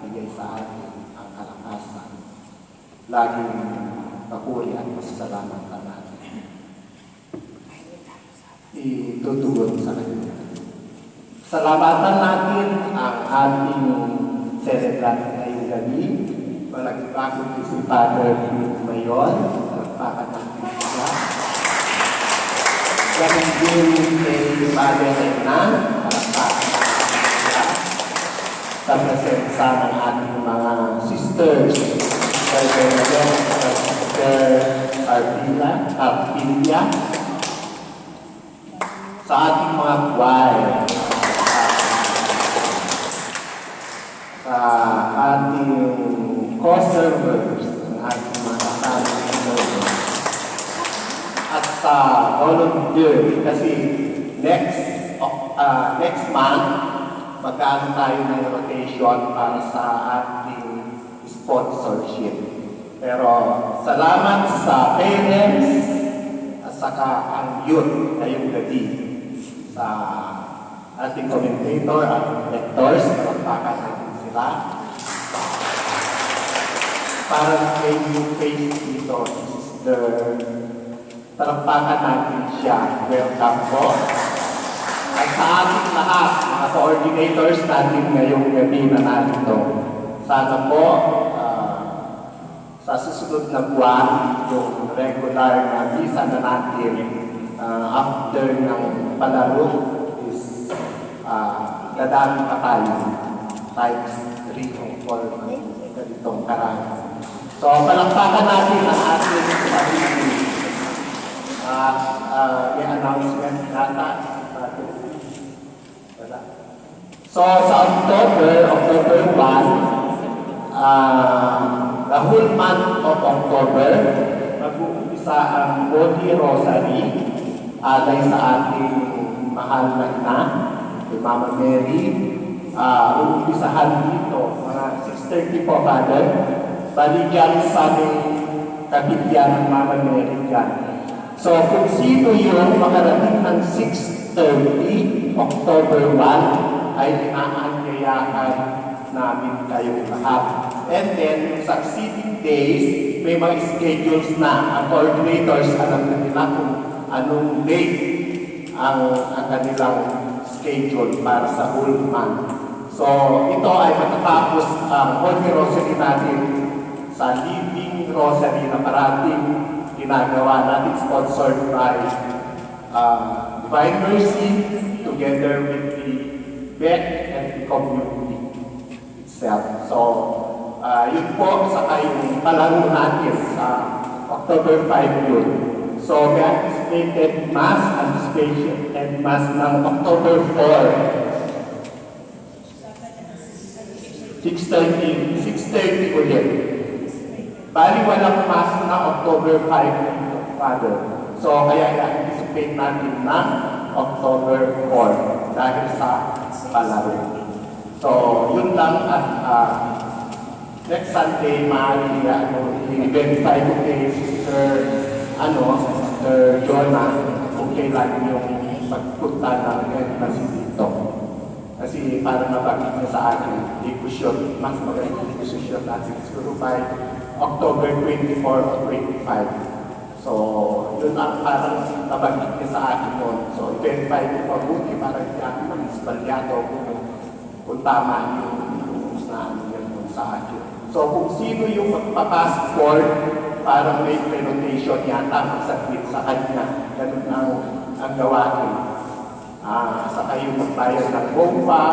ibigay sa atin ang kalakasan. Laging papuri at pasasalamat ka natin. Itutugon sa kanya. Salamatan natin ang ating celebrant ngayong gabi. Palagpakot si Father Philip Mayon. Palagpakan natin siya. Ganun din kay Father Hernan. Palagpakan natin siya. Sa presensa ng ating mga sisters. Father Mayon, Sister Arpilia. Sa ating mga choir. Sa ating co-servers, ang ating mga kasama servers, at sa volunteer, kasi next month, magkaano tayo ng rotation para sa ating sponsorship. Pero salamat sa parents at saka ang youth ngayong gabi sa ating commentator at lectors, magpakan natin sila. Parang may new face dito, Sister. Talampakan natin siya. Welcome po. At sa ating lahat, mga coordinators natin ngayong gabi na narito, sana po sa susunod na buwan, yung regular na visa na natin after ng palaro is dadami pa tayo times 3 o 4 ganitong karami. So, palakpakan natin ang ating sarili. May announcement nata. So, sa October 1, the whole month of October, mag-uumpisa ang Holy Rosary alay sa ating mahal na ina, kay Mama Mary. Umpisahan dito, mga 6:30 po, Father. Baligyan sa aming kabigyan ng Mama Mary dyan. So, kung sino yung makarating ng 6:30, October 1, ay inaanyayahan namin kayong lahat. And then, yung succeeding days, may mga schedules na. Ang coordinators, alam na nila kung anong date ang kanilang schedule para sa whole month. So, ito ay matatapos ang Holy Rosary natin sa Living Rosary na parating ginagawa natin, sponsored by Divine Mercy together with the Beck and the community itself. So, yun po sa yung palaro natin sa October 5 yun. So, may anticipated Mass, anticipation and Mass ng October 4. 6:30 ulit. Bali, walang Mass na October 5, Father. So, kaya i-anticipate natin na October 4 dahil sa palaro. So, yun lang at next Sunday, maaari i-verify ko kay Sister Jonah kung kailan yung pagpunta ng embassy dito. Kasi para mabagit niya sa akin, i-pushot, mas magandang i-pushot natin siguro by October 24 or 25. So, yun ang parang nabagit niya sa akin noon. So, i-verify ko mabuti para hindi ako mag-isip balyado kung tama yung na yan sa akin. So kung sino yung magpa-passport, parang may connotation yata magsaglit sa kanya. Ganun ang gawain. Saka yung magbayad ng bomba,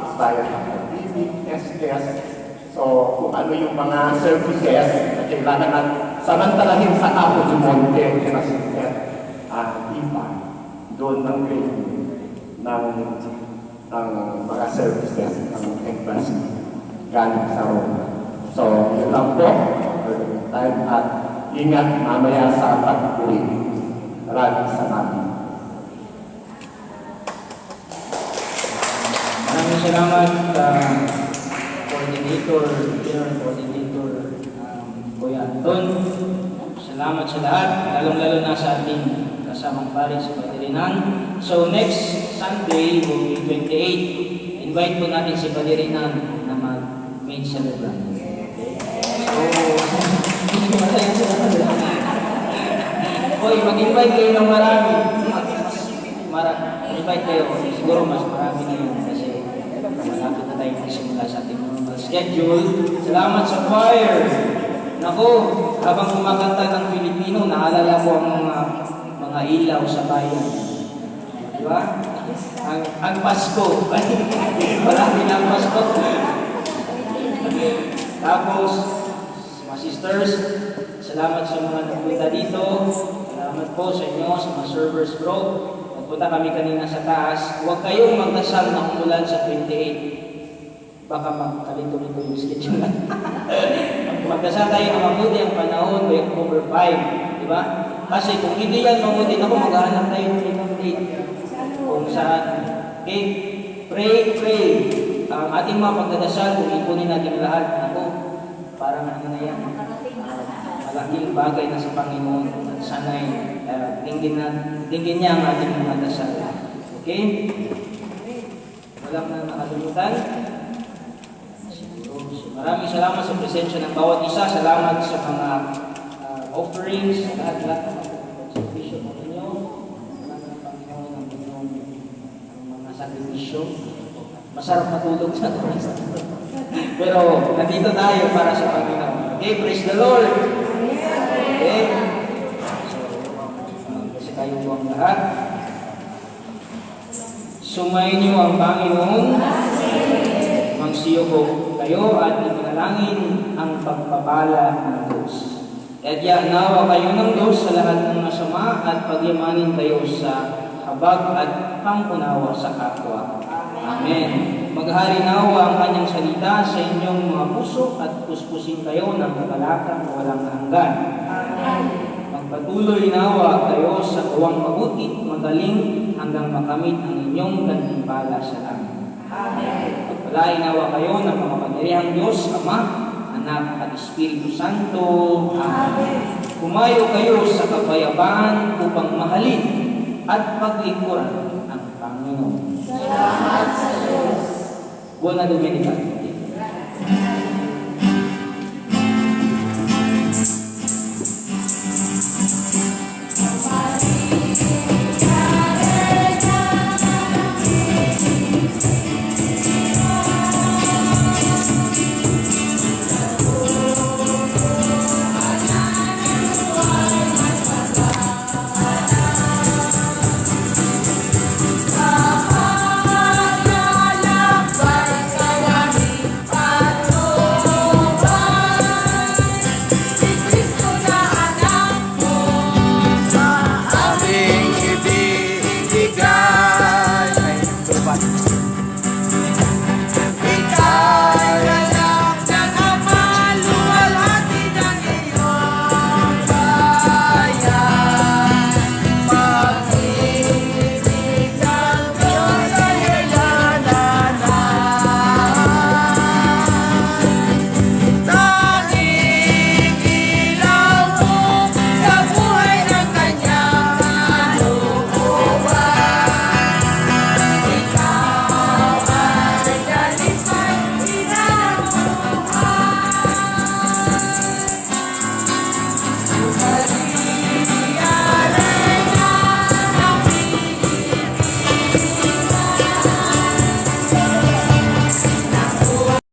magbayad ng pag-ibig, SS. So kung ano yung mga services na kailangan natin samantalahin sa Apo de Monte, kinasitet, iba, doon ng mga services ng embassy galing sa Roma. So, yun lang po. Time at ingat mamaya sa pag-uwi. Maraming salamat. Maraming salamat, Coordinator, General Coordinator, Kuya Anton. Salamat sa lahat, lalong-lalo na sa ating kasamang pare sa Padirinan. So next Sunday will be 28. Invite po natin si Padirinan na mag-main celebrant. Hoy, mag-invite kayo ng marami. Invite kayo. Siguro mas marami na yun kasi malapit na tayo magsimula sa ating normal schedule. Salamat sa choir. Nako, habang kumakanta ng Pilipino, naalala ko ang mga ilaw sa bayan. Di ba? Ang Pasko. Marami na ang Pasko. Tapos, mga sisters, salamat sa mga nagpunta dito. Salamat po sa inyo, sa mga servers bro. Nagpunta kami kanina sa taas. Huwag kayong magdasal na umulan sa 28. Baka magkalito-lito yung schedule. Magdasal tayo na mabuti ang panahon by October 5. Di ba? Kasi kung hindi yan mabuti, ako maghahanap tayo ng ibang date. Kung saan. Okay? Pray. Ang ating mga pagdadasal, kung ipunin natin lahat, ako, parang ano na yan. Malaking bagay na sa Panginoon. Sana'y tingin niya ang ating mga dasal. Okay? Walang na nakalimutan. Maraming salamat sa presensya ng bawat isa. Salamat sa mga offerings, lahat ng sakripisyo mo ninyo. Salamat ng Panginoon ng mga sakripisyo. Masarap matulog sa tuwing. Pero nandito tayo para sa Panginoon. Okay, praise the Lord. Okay. Kasi tayo po ang lahat. Sumayin niyo ang Panginoon. Magsiyo ko kayo at ipanalangin ang pagpapala ng Diyos. Kaya nawa kayo ng Diyos sa lahat ng masama at pagyamanin kayo sa habag at pangkunawa sa kapwa. Amen. Maghari nawa ang kanyang salita sa inyong mga puso at puspusin kayo ng kagalakang walang hanggan. Magpatuloy nawa kayo sa gawang mabuti, magaling hanggang makamit ang inyong gantimpala sa langit. Pagpalain nawa kayo ng mga pangyarihang Diyos, Ama, Anak at Espiritu Santo. Amen. Kumayo kayo sa kapayapaan upang mahalin at paglingkuran ang Panginoon. Salamat sa Diyos. Buona Domenica.